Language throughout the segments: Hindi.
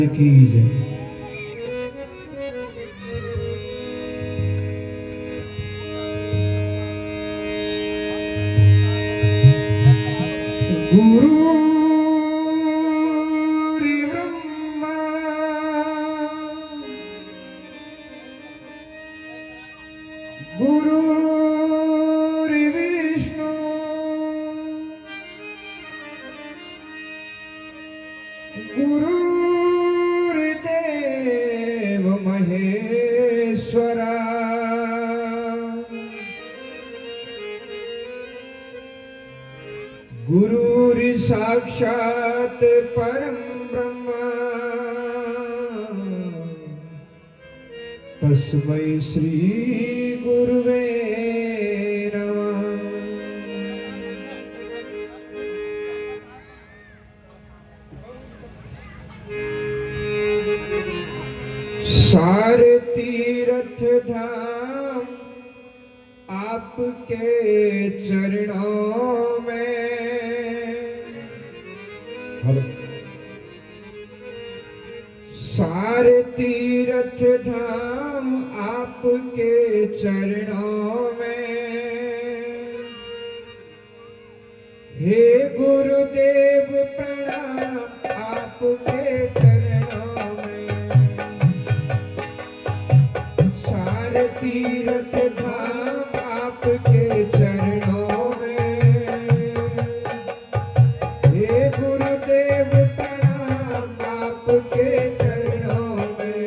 की जय। गुरु ब्रह्मा गुरु विष्णु गुरुर्देव महेश्वरा गुरुर् साक्षात् परं ब्रह्म तस्मै श्री गुरुवे नमः। सारे तीर्थ धाम आपके चरणों में, सारे तीर्थ धाम आपके चरणों में। हे गुरुदेव प्रणाम आपके चरणों में। सारे तीर्थ धाम आपके चरणों में। हे गुरुदेव प्रणाम आपके चरणों में।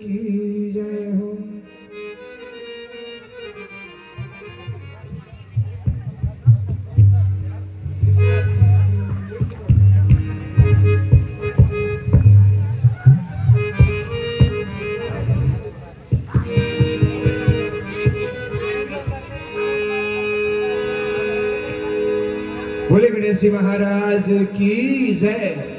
की जय हो। बोले गणेश जी महाराज की जय।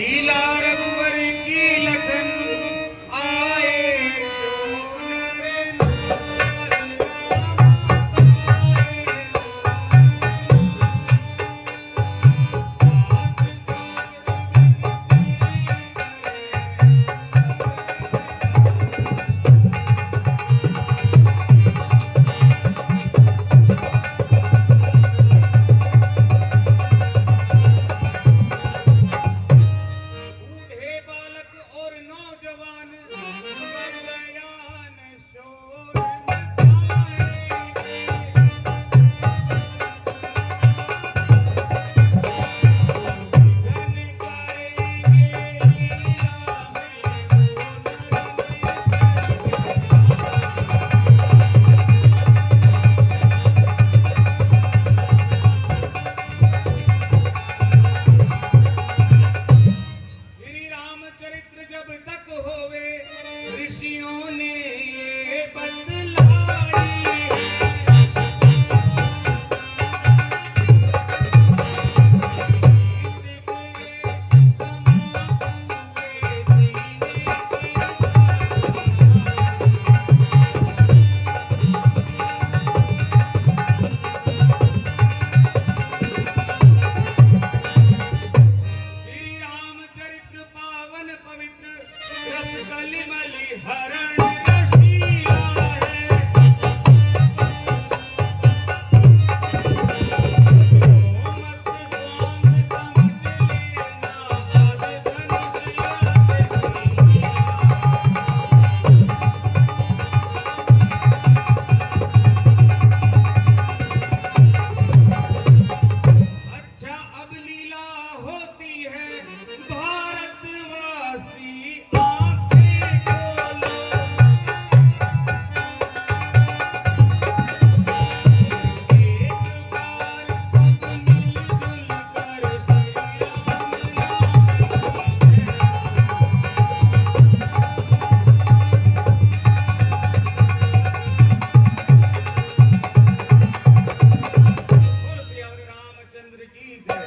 लीला रघुवर की लखन आए जो नर बूढ़े बालक और नौजवान बरयान शोर मचाएंगे। धन करेंगे लीला में श्री रामचरित्र जब तक होवे ऋषियों ने ये बतलाई श्री रामचरित्र पावन पवित्र रस कलिमल हरण रसीला है। तो मत स्वांग समझ लेना आज धनुष अच्छा अब लीला होती है भारतवासी आंखें खोलो। एक बार सब मिलजुल कर श्री राम बोलो श्री रामचंद्र की जय।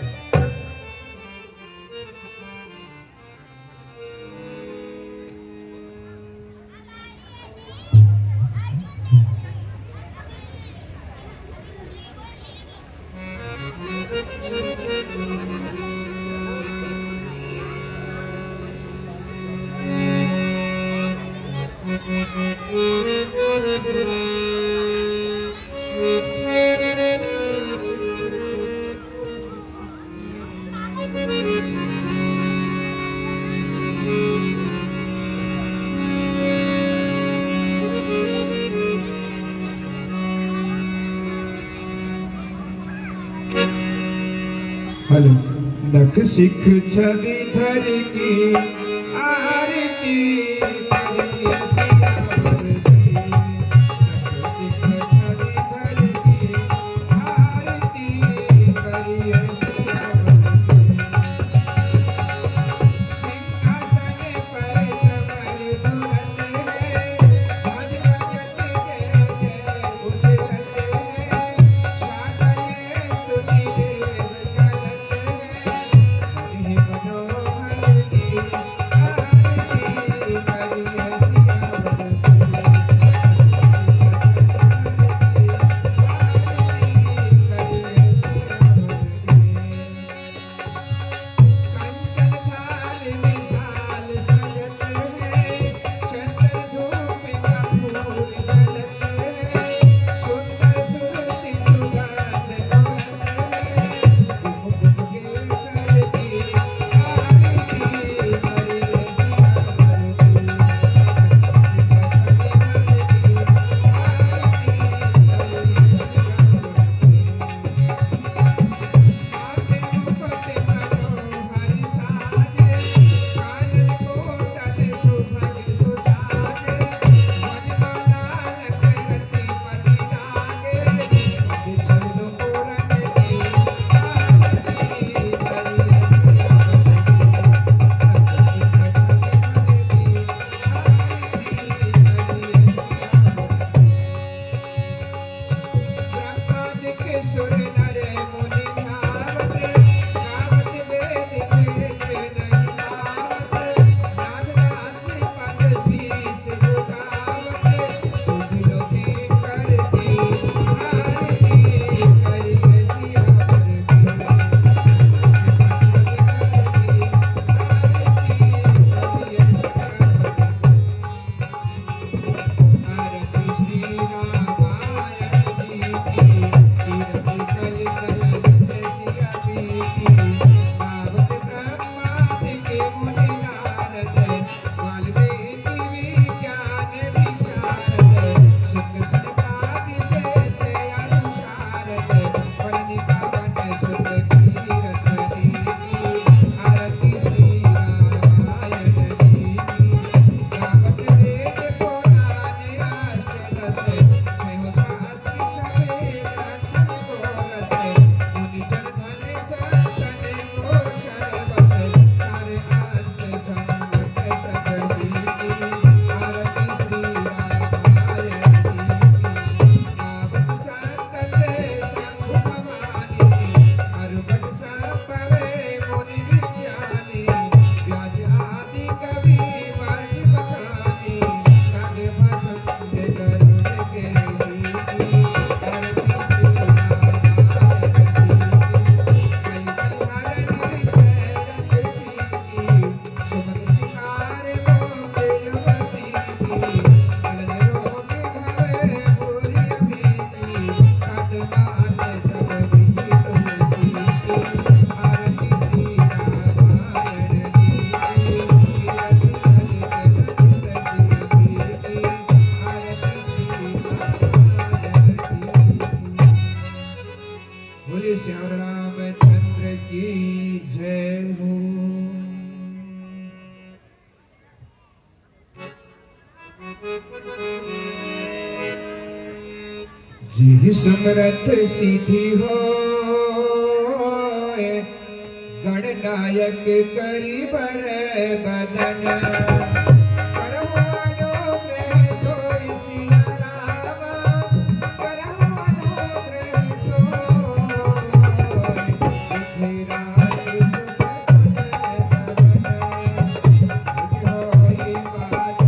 हेलो नख सिख छवि धर की आरती करिए सियावर की। नख सिख छवि धर की आरती करिए सियावर की। सिंहासन पर चमर धुरत है, साज बजत जय जय गुजरत है। शादय स्तुति देव चलत है, हरि मनोहर की आरती करिए जी समरथ सिद्धि होए गणनायक करी बर बदन करहु अनुग्रह सोई सिया रामा करहु अनुग्रह सोई विधिराज सुख होई पाचा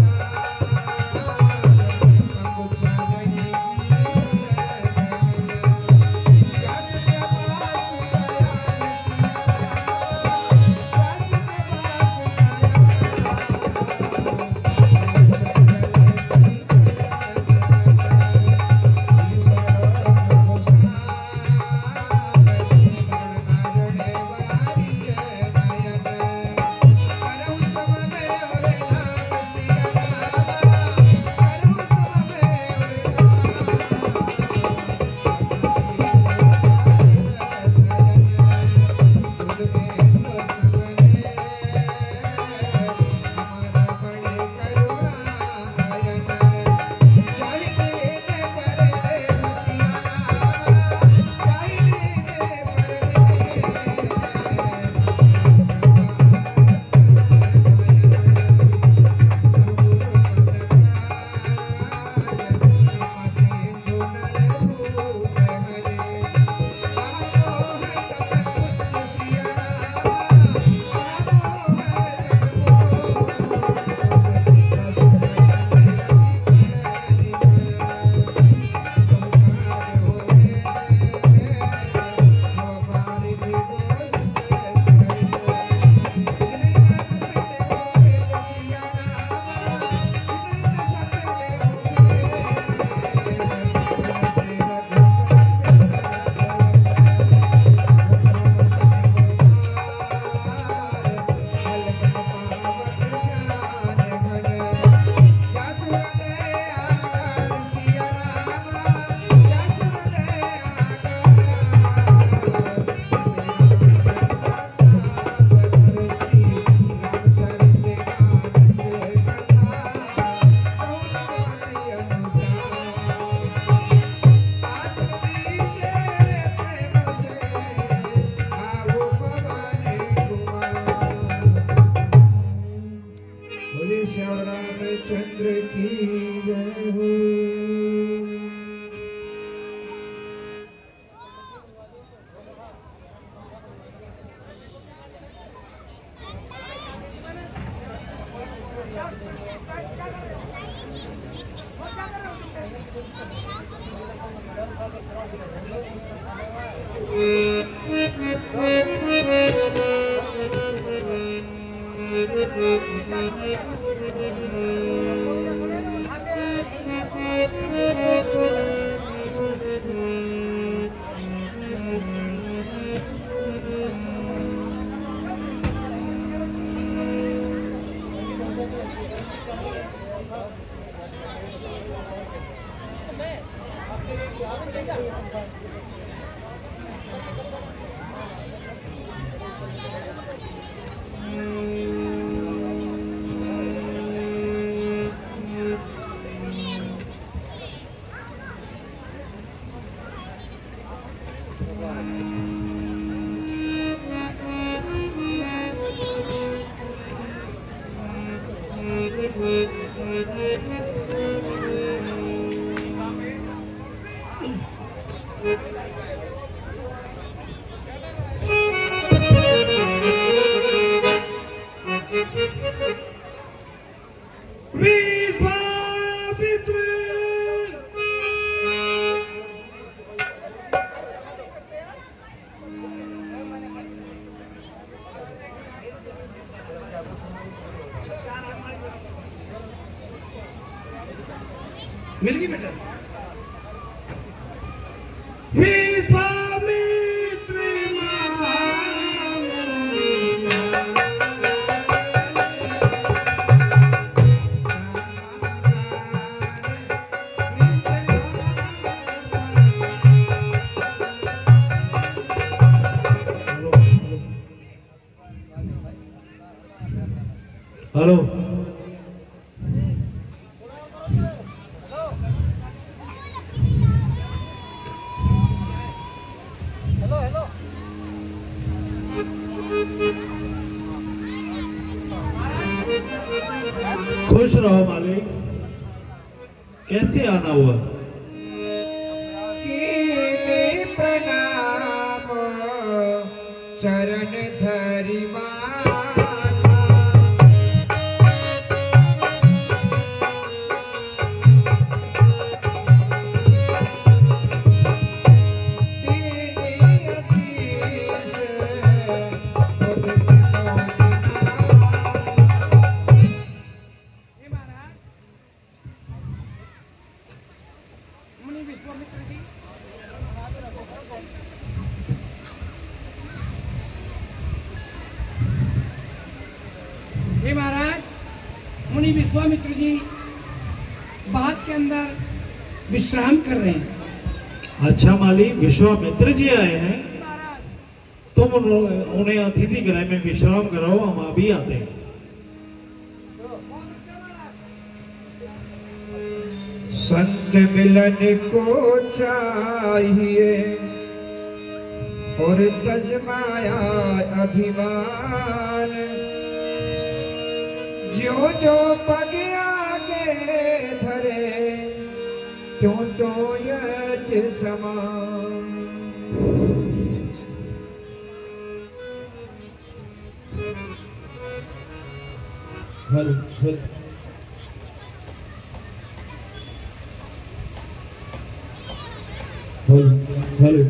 चंद्र की जय हो। मिल गई बेटा। हेलो खुश रहो मालिक। कैसे आना हुआ? कीने प्रणाम चरण धरि माथा। मुनि विश्वामित्र जी हे महाराज, मुनि विश्वामित्र जी बाग के अंदर विश्राम कर रहे हैं। अच्छा मालिक, विश्वामित्र जी आए हैं? महाराज तुम उन्हें अतिथि गृह में विश्राम कराओ, हम अभी आते हैं। संत मिलन को चाहिए और तजमाया अभिमान, जो जो पग आगे धरे त्यों तो यज समान। हल हल हेलो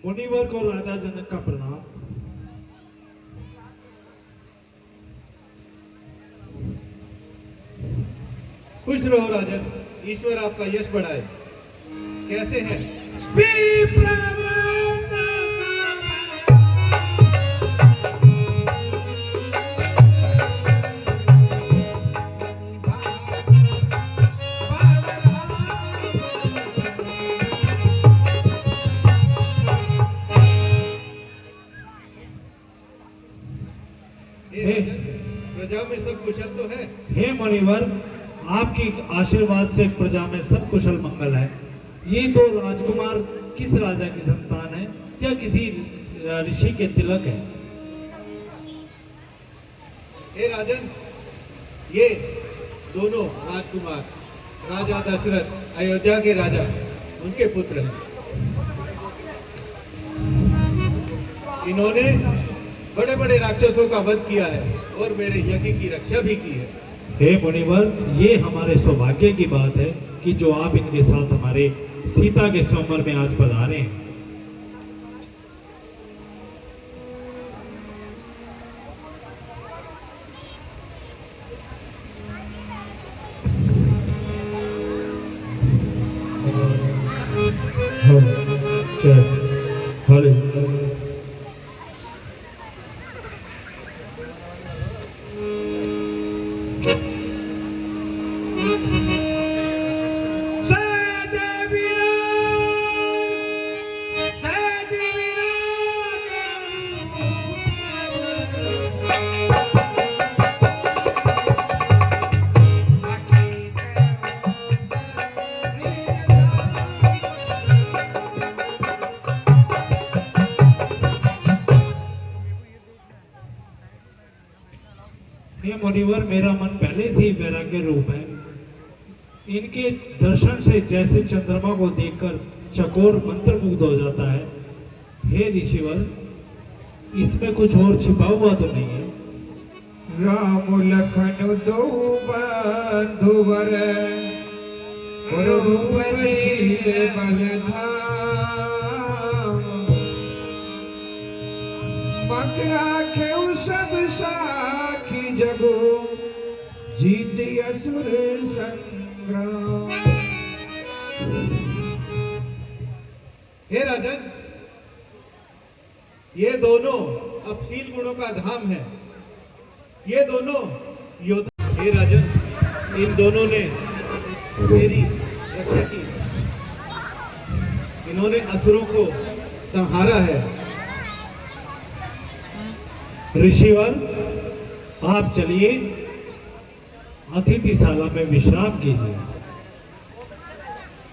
मुनिवर को राजा जनक का प्रणाम। खुश रहो राजन, ईश्वर आपका यश बढ़ाए। कैसे हैं? प्रजा में सब कुशल तो है? हे मुनिवर, आपकी आशीर्वाद से प्रजा में सब कुशल मंगल है। ये तो राजकुमार किस राजा की संतान है या किसी ऋषि के तिलक है? हे राजन, ये दोनों राजकुमार राजा दशरथ, अयोध्या के राजा, उनके पुत्र हैं। इन्होंने बड़े बड़े राक्षसों का वध किया है और मेरे यज्ञ की रक्षा भी की है। हे मुनिवर, ये हमारे सौभाग्य की बात है कि जो आप इनके साथ हमारे सीता के स्वयंवर में आज पधारे हैं। हरे ये मुनिवर, मेरा मन पहले से ही वैराग्य रूप है। इनके दर्शन से जैसे चंद्रमा को देखकर चकोर मंत्रमुग्ध हो जाता है। हे ऋषिवर, इसमें कुछ और छिपा हुआ तो नहीं है? राम लखन दो बंधुवर रूपशील बलधाम मकरा के सब साखी जगो जीत असुर संग्राम। हे राजन, ये दोनों अपशील गुणों का धाम है। ये दोनों योद्धा। हे राजन, इन दोनों ने मेरी रक्षा की। इन्होंने असुरों को संहारा है। ऋषिवर, आप चलिए अतिथिशाला में विश्राम कीजिए।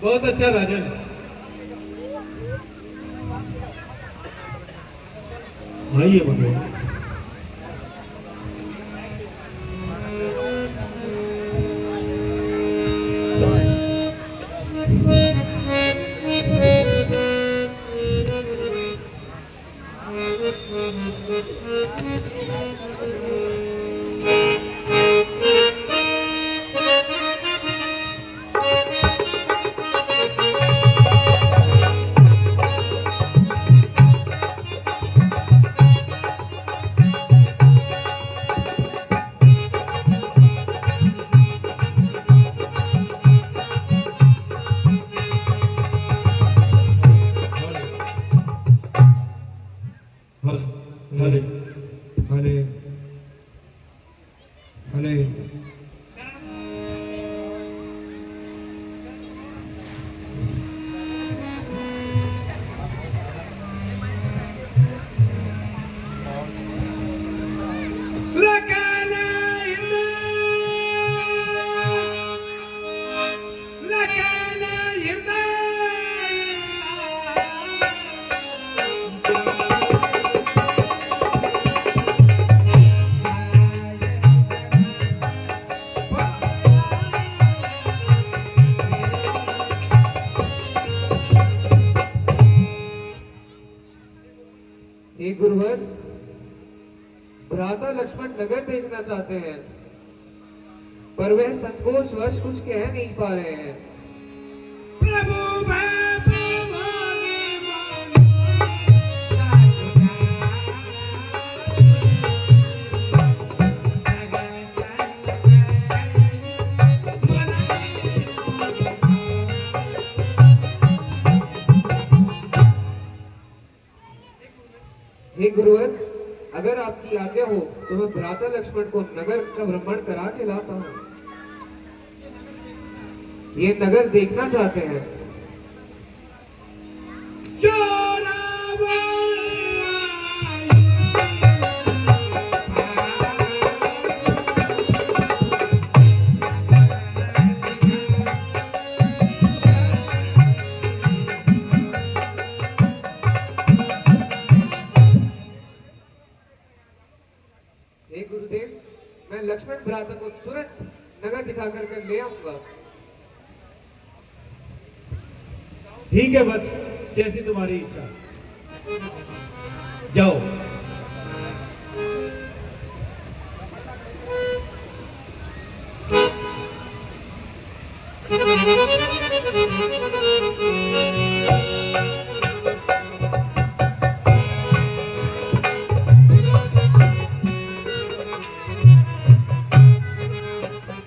बहुत अच्छा राजन। आइए मुनिवर। हरे हरे हरे हे गुरुवर, भ्राता लक्ष्मण नगर देखना चाहते हैं, पर वह संकोचवश कुछ कह नहीं पा रहे हैं। हे गुरुवर, अगर आपकी आज्ञा हो तो मैं भ्राता लक्ष्मण को नगर का भ्रमण करा के लाता हूँ। ये नगर देखना चाहते हैं। हे गुरुदेव, मैं लक्ष्मण भ्राता को तुरंत नगर दिखाकर कर ले आऊंगा। ठीक है बस, जैसी तुम्हारी इच्छा। जाओ।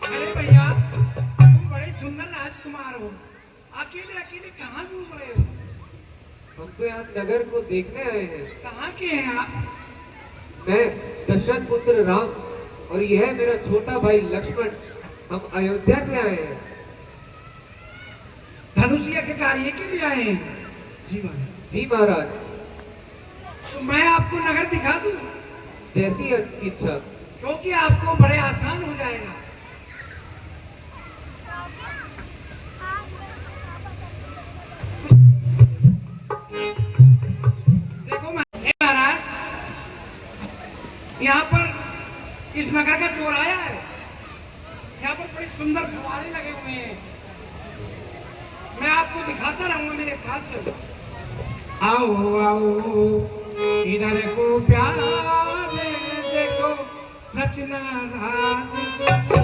अरे भैया, तुम बड़े सुंदर राजकुमार हो, अकेले अकेले कहाँ घूम रहे हो? हम तो यहाँ नगर को देखने आए हैं। कहाँ के हैं आप? मैं दशरथ पुत्र राम और यह मेरा छोटा भाई लक्ष्मण, हम अयोध्या से आए हैं। धनुषिया के कार्य के लिए आए हैं? जी महाराज। जी महाराज। तो मैं आपको नगर दिखा दूं? जैसी आपकी इच्छा। क्योंकि आपको बड़े आसान हो जाएगा। देखो महाराज, यहाँ पर इस नगर का चौराया है। यहाँ पर बड़े सुंदर फव्वारे लगे हुए हैं। मैं आपको दिखाता रहूंगा, मेरे साथ चलो। आओ आओ इधर को प्यारे देखो रचना राज को। आओ।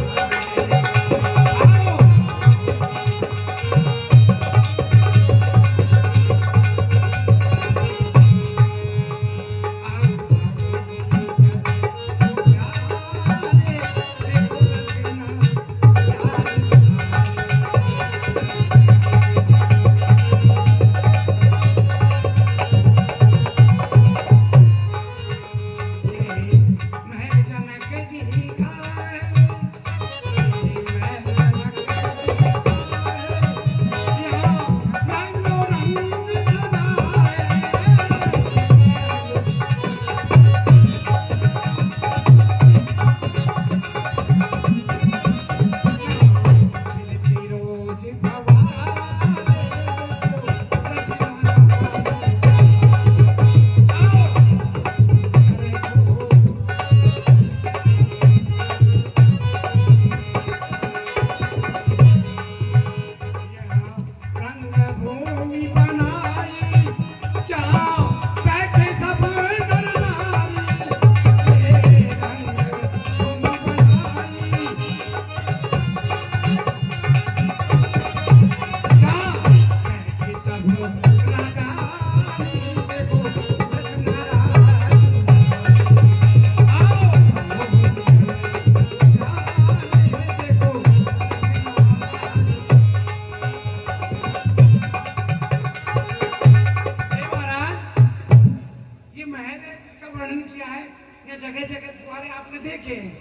जगह जगह द्वारे आपने देखे हैं।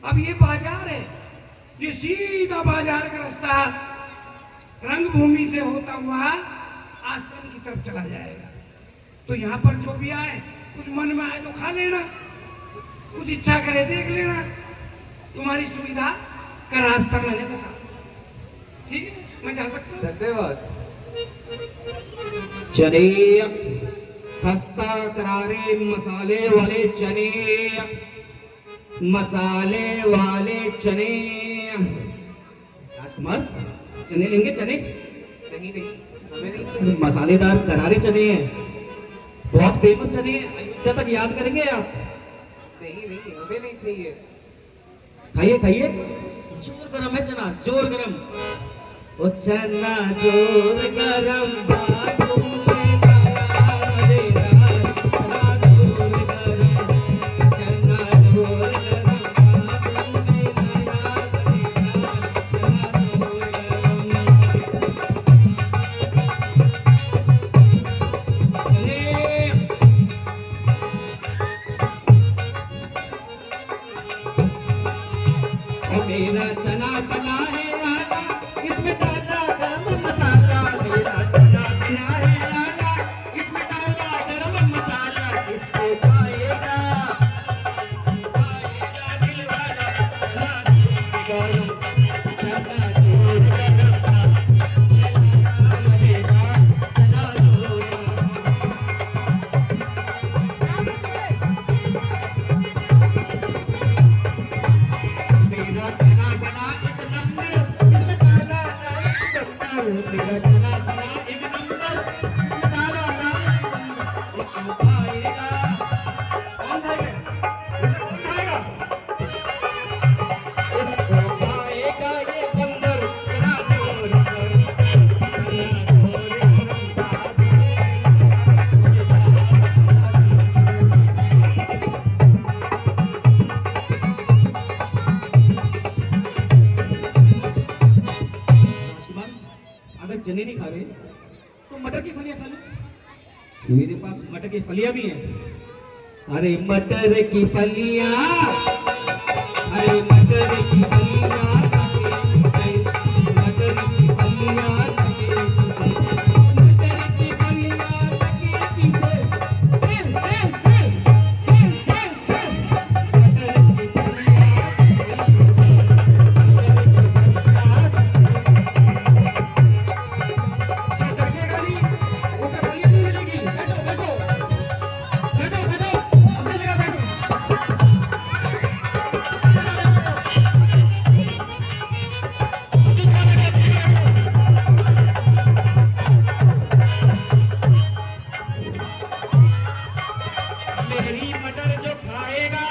अब ये बाजार है, ये सीधा बाजार का रास्ता रंगभूमि से होता हुआ आश्रम की तरफ चला जाएगा। तो यहाँ पर जो भी आए, कुछ मन में आए तो खा लेना, कुछ इच्छा करे देख लेना। तुम्हारी सुविधा का रास्ता मैंने बता। ठीक है, मैं जा सकता हूँ। धन्यवाद। चने खस्ता करारे मसाले वाले चने, मसाले वाले चने। राजकुमार, चने लेंगे? चने नहीं नहीं, हमें नहीं चाहिए। मसालेदार करारे चने हैं, बहुत फेमस चने हैं, अयोध्या तक याद करेंगे आप। नहीं नहीं, हमें नहीं चाहिए। खाइए खाइए, जोर गरम है चना, जोर गरम। ओ चना जोर गरम बाजू में लाया रे लाल, चना जोर गरम, चना जोर गरम बाजू में लाया रे लाल, चना जोर गरम। मेरा चना बना है आला, इसमें डाला गरम मसाला। मेरा चना बना है आला, इसमें डाला गरम मसाला। इसको खाएगा दिल वाला, चना जोर गरम, चना जोर गरम, चना जोर मेरा चना बना एक नंबर, इसमें डाला राइस बटर। मेरा चना बना एक नंबर, इसमें डाला राइस बटर। इसको खाएगा कौन खाएगा? इसे कौन खाएगा? इसको खाएगा ये बंदर, चना जोर गरम, चना जोर अगर चने नहीं खा रहे तो मटर की फलियां खा लो। मेरे पास मटर की फलियां भी हैं। अरे मटर की फलियां, अरे मटर की फलियां, मटर की फलियां, मटर की फलियां लगे किसे? सेल सेल सेल सेल सेल सेल, मटर की फलियां हरी मटर जो खाएगा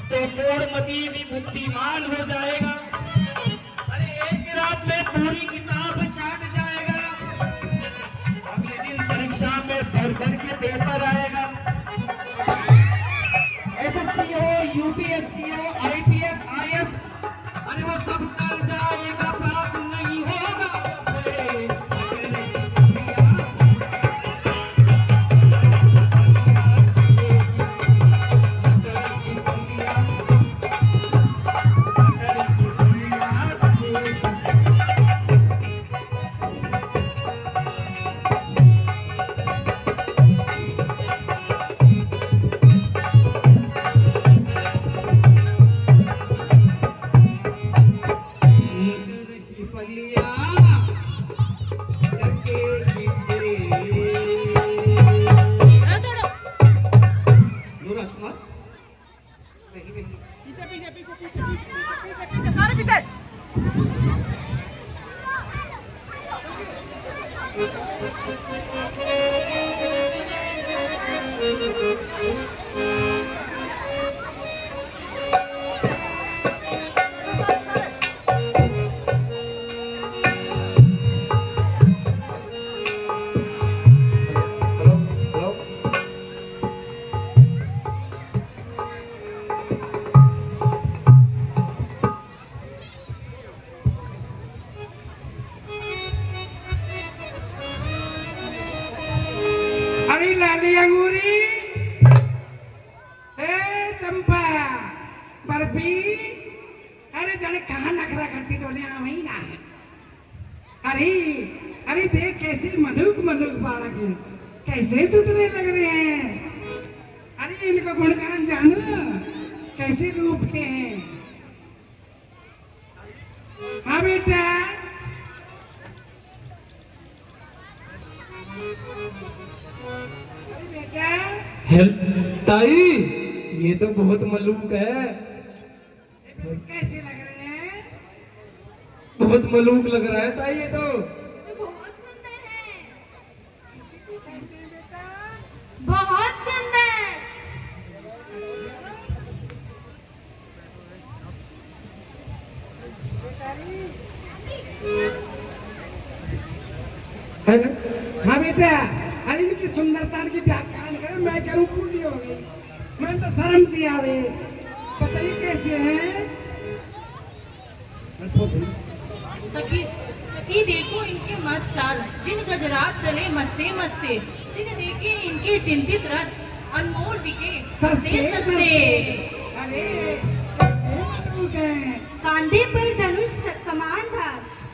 तो कोड़मती भी बुद्धिमान हो जाएगा। अरे एक रात में पूरी किताब चाट जाएगा, अगले दिन परीक्षा में भर भर के पेपर आएगा। एसएससी हो, यूपीएससी हो, आईपीएस, आईएएस, अरे वो सब कर जाएगा, पास नहीं होगा। अरे लाली अंगूरी, ए चंपा, बर्फी, अरे जाने कहाँ नखरा करती तो वही ना है। अरे अरे देख कैसे मलूक मलूक बालक हैं, कैसे सुधरे लग रहे हैं। अरे इनको गुणगान जानो कैसे रूप के हैं। हाँ बेटा, ताई ये तो बहुत मलूक है। कैसे लग रहे हैं? बहुत मलूक लग रहा है ताई ये तो। बहुत सुंदर है, बहुत सुंदर। है ना? हाँ बेटा, अरे इनकी सुंदरता की व्याख्यान करें, मैं क्या पूरी हो गई, मैं तो शर्म सी आ रही। बताइए कैसे हैं? सखी सखी देखो इनके मस्त चाल, जिन गजरात चले मस्ते मस्ते, जिन देखे इनके चिंतित रथ अनमोल बिके सस्ते सस्ते। अरे कांधे पर धनुष कमान था,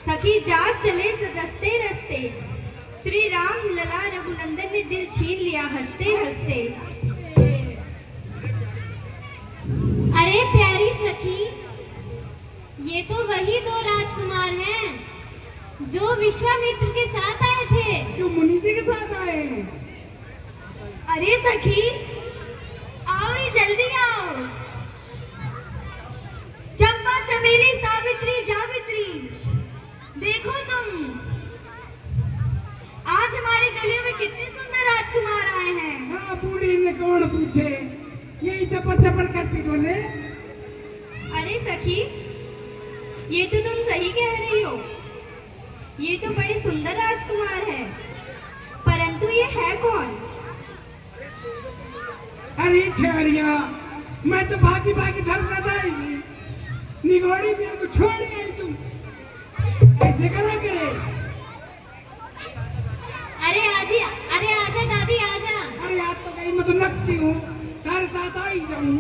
सखी जाग चले सजस्ते रस्ते। श्री राम लला रघुनंदन ने दिल छीन लिया हंसते हंसते। अरे प्यारी सखी, ये तो वही दो राजकुमार हैं जो विश्वामित्र के साथ आए थे। जो मुनि जी के साथ आए हैं। अरे सखी आओ रे, जल्दी आओ। चंपा चमेली सावित्री जावित्री, देखो तुम आज हमारे गलियों में कितने सुंदर राजकुमार आए हैं। हाँ बूढ़ी ने कौन पूछे, यही चपर चपर करती बोले। अरे सखी ये तो तुम सही कह रही हो, ये तो बड़े सुंदर राजकुमार हैं, परंतु ये है कौन? अरे छेड़िया, मैं तो भागी भागी घर से जाएगी, निगोड़ी मेरे को छोड़ गई तुम, ऐसे करा करे। अरे आजा दादी आजा। अरे आज तो कहीं मैं तो लगती हूँ, तारे साथ आ ही जाऊँ।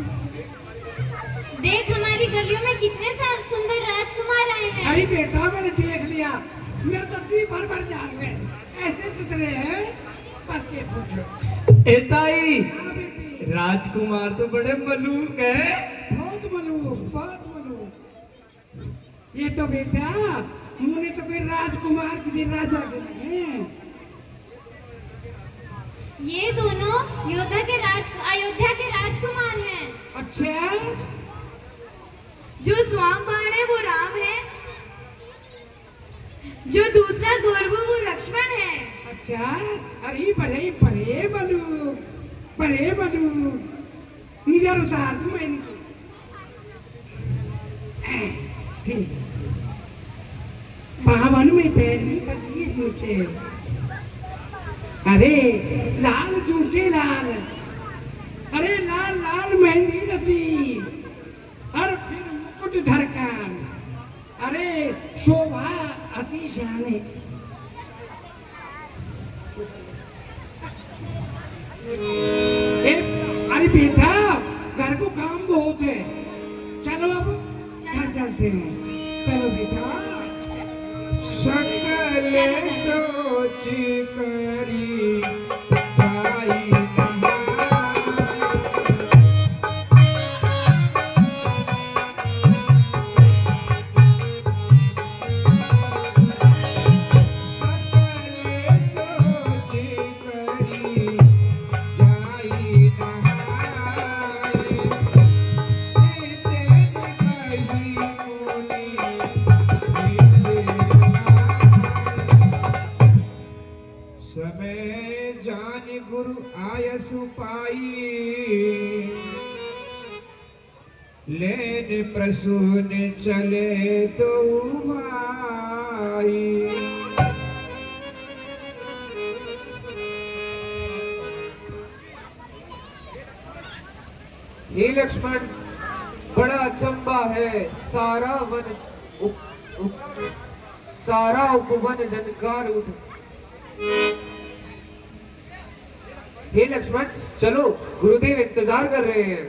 देख हमारी गलियों में कितने सारे सुंदर राजकुमार आए हैं। अरे बेटा मैंने देख लिया, मेरे तो जी भर भर जा गए, ऐसे सुधरे हैं, बस ये पूछो। ए ताई हाँ बेटी, राजकुमार तो बड़े मलूक है। बहुत मलूक, बहुत मलूक। ये तो बेटा मुझे तो कोई राजकुमार किसी राजा के नहीं है। ये दोनों अयोध्या के राजकुमार हैं। अच्छा, जो स्वामबाण है वो राम है, जो दूसरा गौरव वो लक्ष्मण है। अच्छा, अरे बड़े बड़े मलूक, पर हे बदू इधर उतार दूं मैं इनको। ठीक है। बावन में पैर भी कर दिए जूते। अरे लाल जूते लाल, अरे लाल लाल मेहंदी रची, और फिर मुकुट धरकर, अरे शोभा अति शाने। अरे बेटा घर को काम बहुत है, चलो अब घर चलते हैं। चलो बेटा। सकल सोच करी भाई समय जान गुरु आयसु पाई, लेन प्रसून चले दो भाई। हे लक्ष्मण, बड़ा अचंबा है, सारा उपवन जनकार उठ। हे लक्ष्मण, चलो गुरुदेव इंतजार कर रहे हैं।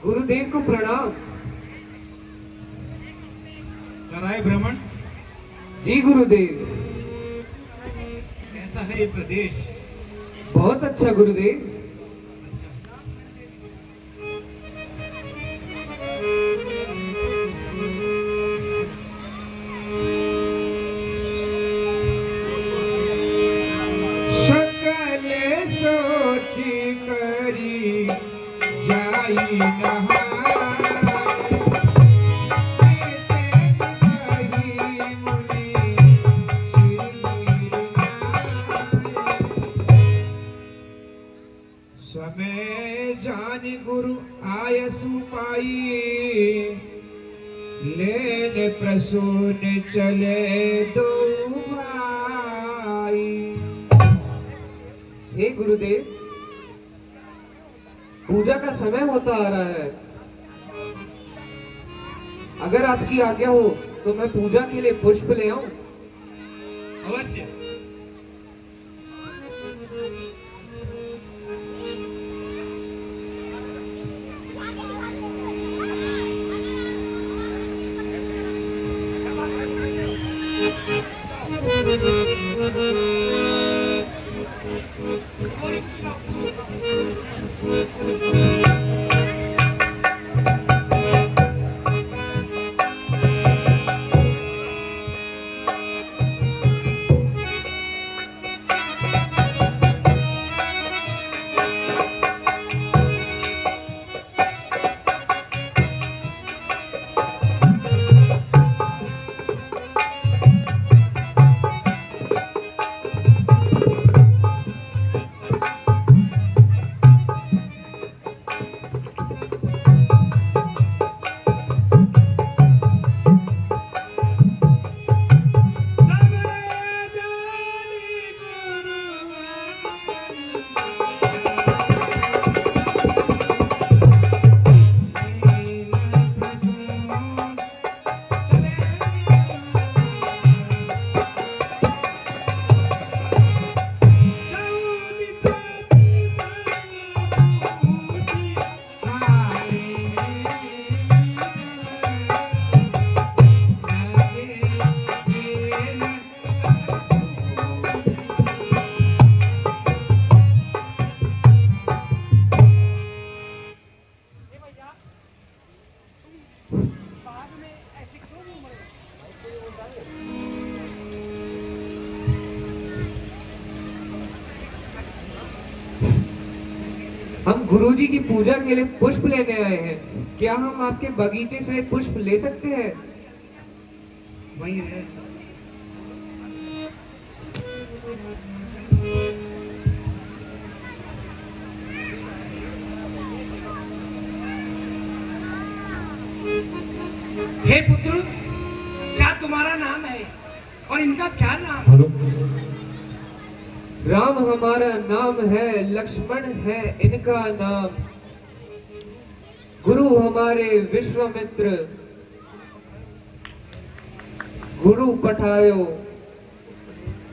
गुरुदेव को प्रणाम। कराए भ्रमण। जी गुरुदेव। कैसा है ये प्रदेश? बहुत अच्छा गुरुदेव। सकल सोच करी जाई नहाय, समय जान गुरु आयसु पाई, लेन प्रसून चले दो भाई। हे गुरुदेव, पूजा का समय होता आ रहा है। अगर आपकी आज्ञा हो तो मैं पूजा के लिए पुष्प ले आऊं। अवश्य। हम गुरुजी की पूजा के लिए पुष्प लेने आए हैं। क्या हम आपके बगीचे से पुष्प ले सकते हैं? वही है। हे पुत्र, क्या तुम्हारा नाम है और इनका क्या नाम है? राम हमारा नाम है, लक्ष्मण है इनका नाम। गुरु हमारे विश्वामित्र, गुरु पठायो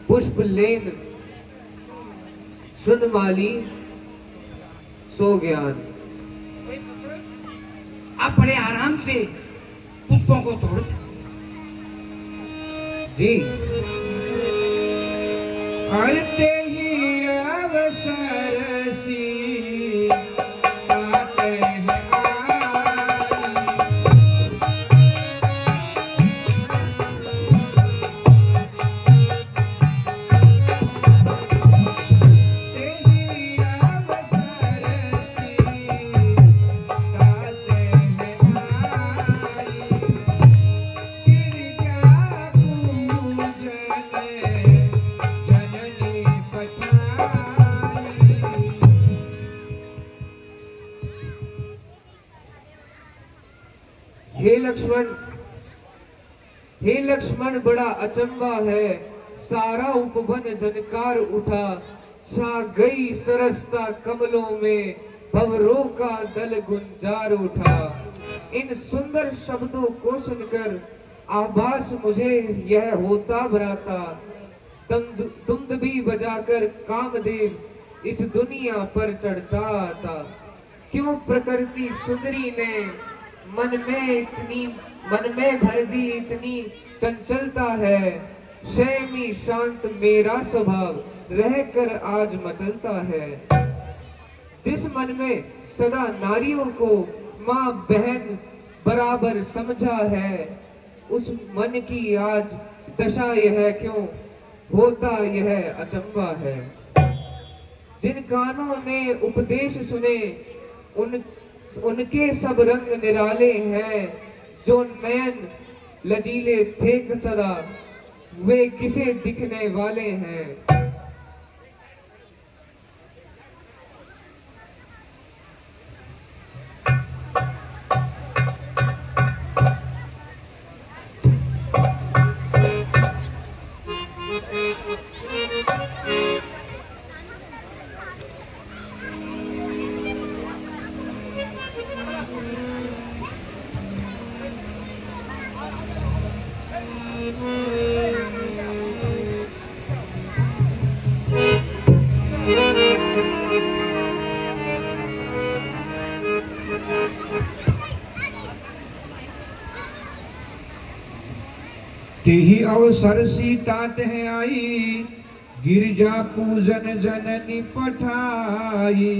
पुष्प लेन, सुन माली सो ज्ञान। आप बड़े आराम से पुष्पों को तोड़ जी। करते ही अवसर सी आते हैं हे लक्ष्मण बड़ा अचंबा है, सारा उपवन झनकार उठा, छा गई सरसता कमलों में, भंवरों का दल गुंजार उठा। इन सुंदर शब्दों को सुनकर आभास मुझे यह होता भराता, तुम भी बजाकर कामदेव इस दुनिया पर चढ़ता आता। क्यों प्रकृति सुंदरी ने मन में भर दी इतनी चंचलता है, संयमी शांत मेरा स्वभाव रहकर आज मचलता है। जिस मन में सदा नारियों को माँ बहन बराबर समझा है, उस मन की आज दशा यह क्यों होता यह अचंबा है। जिन कानों ने उपदेश सुने उनके सब रंग निराले हैं, जो नयन लजीले थे सदा वे किसे दिखने वाले हैं। तेहि अवसर सीता तह आई, गिरजा पूजन जननी पठाई।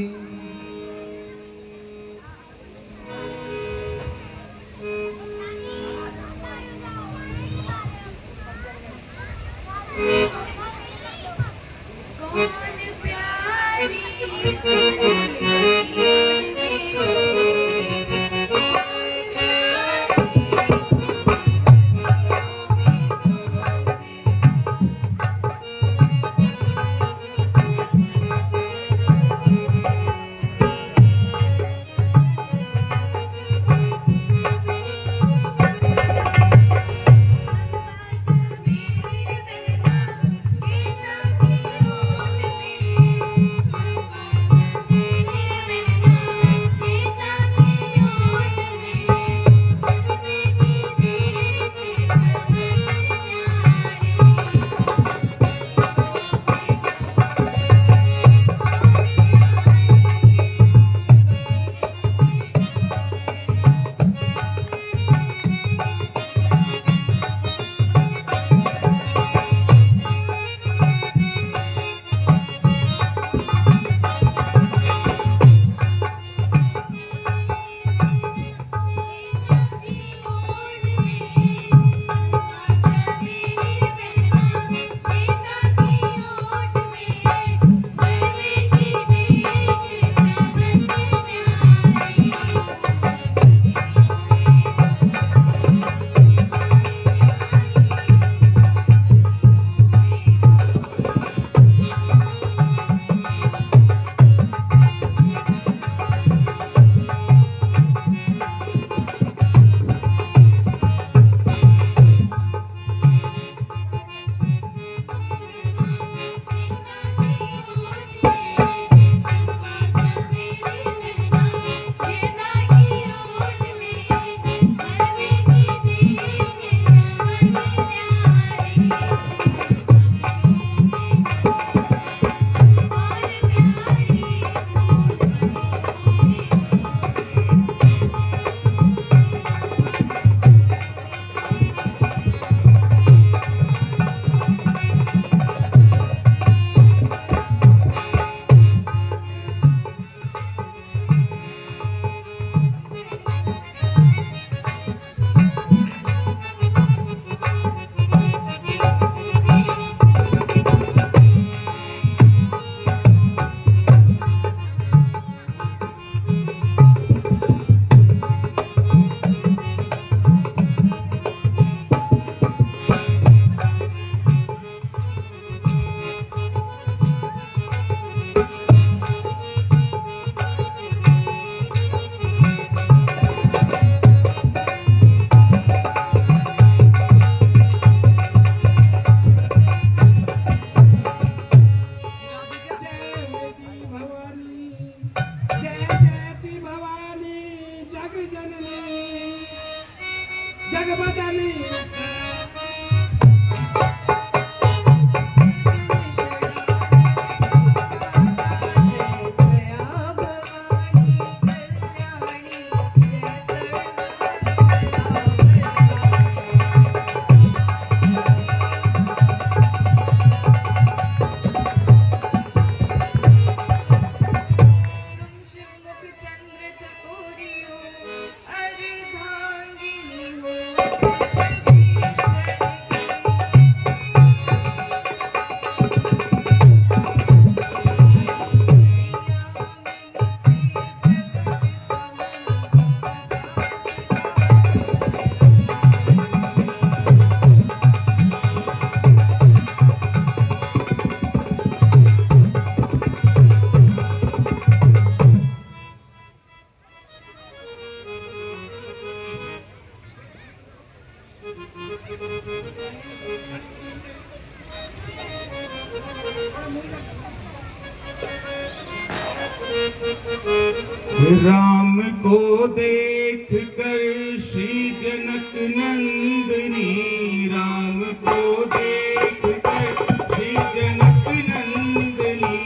राम को देख कर श्री जनक नंदनी, राम को देख कर श्री जनक नंदनी,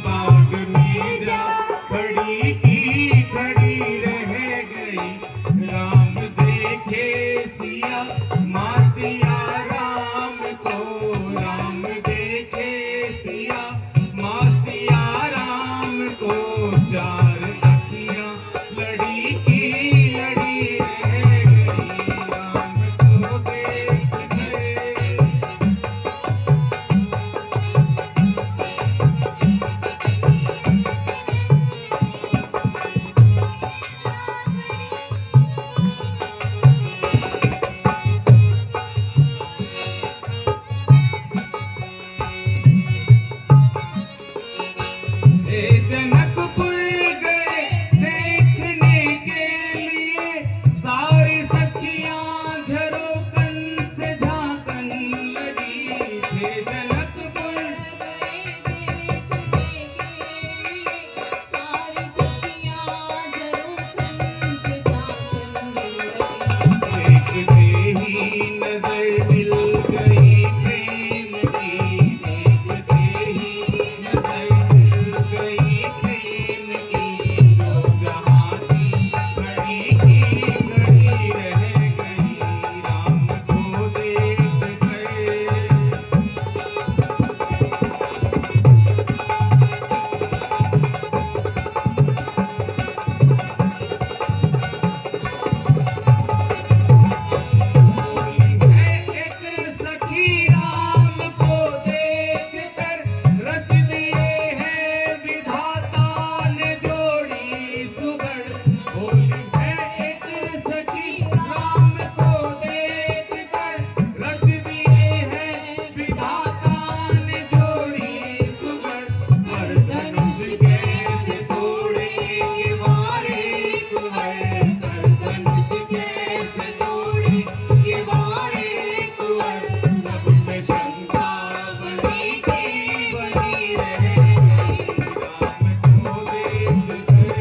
बाग में जा खड़ी की खड़ी रह गई। राम देखे सिया माँ सिया राम को, राम देखे सिया माँ सिया राम को, चार अखियाँ लड़ी की लड़ी रह गई। राम को देख कर हे जनकपुर गए देखने के लिए, सारी सखियां झरोकन से झांकन लगी। हे जनकपुर देखते ही नजर मिल गई प्रेम की, देखते ही नजर मिल गई प्रेम की, जो जहाँ थी खड़ी की खड़ी रह गई। राम को देख कर एक सखी राम को देख कर रच दिए हैं विधाता ने जोड़ी सुगढ़। बोली है एक सखी राम को देख कर रच दिए हैं विधाता ने जोड़ी सुगढ़। हर धनुष कैसे तोड़ेंगे वारे कुंवर, हर धनुष कैसे तोड़ेंगे वारे कुंवर, सब में शंका बनी की बनी रह गई। राम को देख कर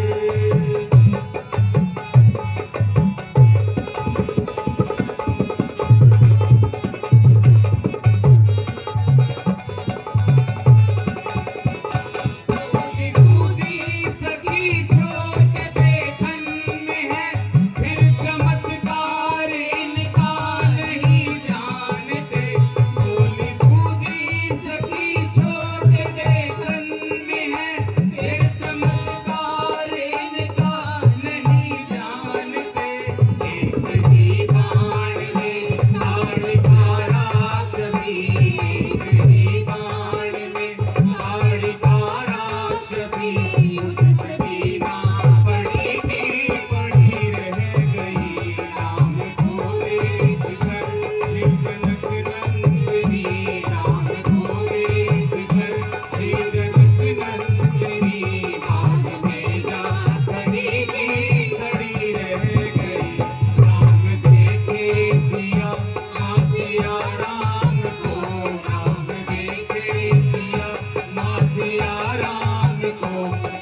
दूजी सखी छोट देखन में है, फिर चमत्कार इनका नहीं जानते। बोली दूजी सखी छोट देखन में है, फिर चमत्कार इनका नहीं जानते। एक ही बाण में ताड़िका राक्षसी, एक ही बाण में ताड़िका राक्षसी, उसकी माँ पड़ी की पड़ी रह गई। राम को देख कर श्री जनक नंदिनी, राम को देख कर श्री जनक नंदिनी, बाग में जा खड़ी की खड़ी रह गई। राम देखे सिया माँ सिया राम को, राम देखे सिया माँ सिया राम को,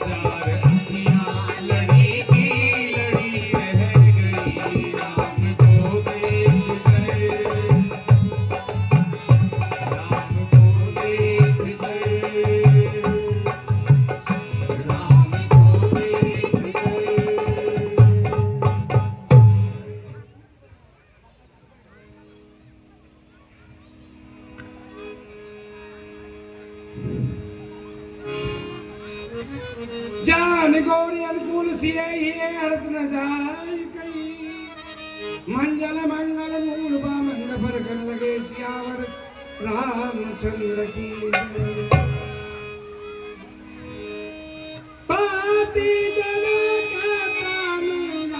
चार अखियाँ लड़ी की लड़ी रह गई। राम को देख कर, राम को देख कर, राम को देख जान गौरी अनुकूल सिए हिए हर्ष न जाय कई, मंगल मंगल मूल बा मंग पर कर लगे सियावर रामचंद्र की जय। पाती जनक कानून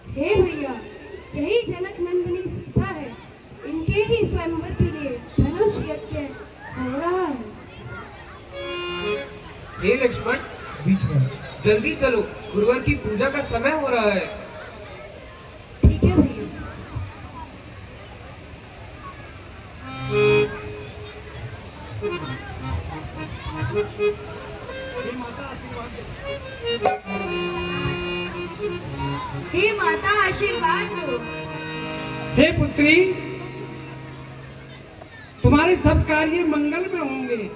हे भैया, यही जनक नंदिनी सीता है। इनके ही स्वयंवर के लिए धनुष यज्ञ हो रहा है। लक्ष्मण, बीच में। जल्दी चलो, गुरुवर की पूजा का समय हो रहा है। ठीक है भैया। हे माता आशीर्वाद दो। हे पुत्री, तुम्हारे सब कार्य मंगल में होंगे,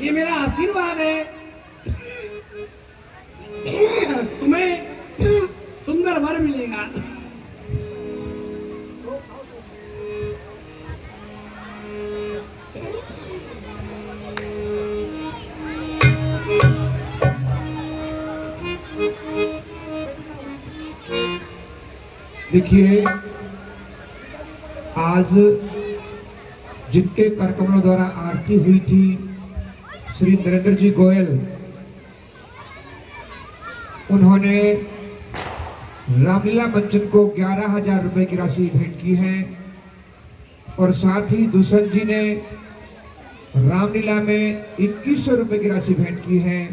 ये मेरा आशीर्वाद है। तुम्हें सुंदर वर मिलेगा। देखिए, आज जिनके कर कमलों द्वारा आरती हुई थी, श्री नरेंद्र जी गोयल, उन्होंने रामलीला मंचन को 11,000 रुपए की राशि भेंट की है और साथ ही दूषण जी ने रामलीला में 2100 रुपए की राशि भेंट की है।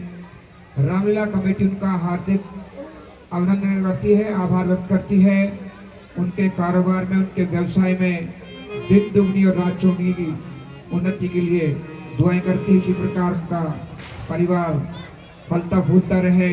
रामलीला कमेटी उनका हार्दिक अभिनंदन करती है, आभार व्यक्त करती है। उनके कारोबार में, उनके व्यवसाय में दिन दुगनी और रात चौगुनी की उन्नति के लिए दुआएं करती है। इसी प्रकार उनका परिवार फलता फूलता रहे।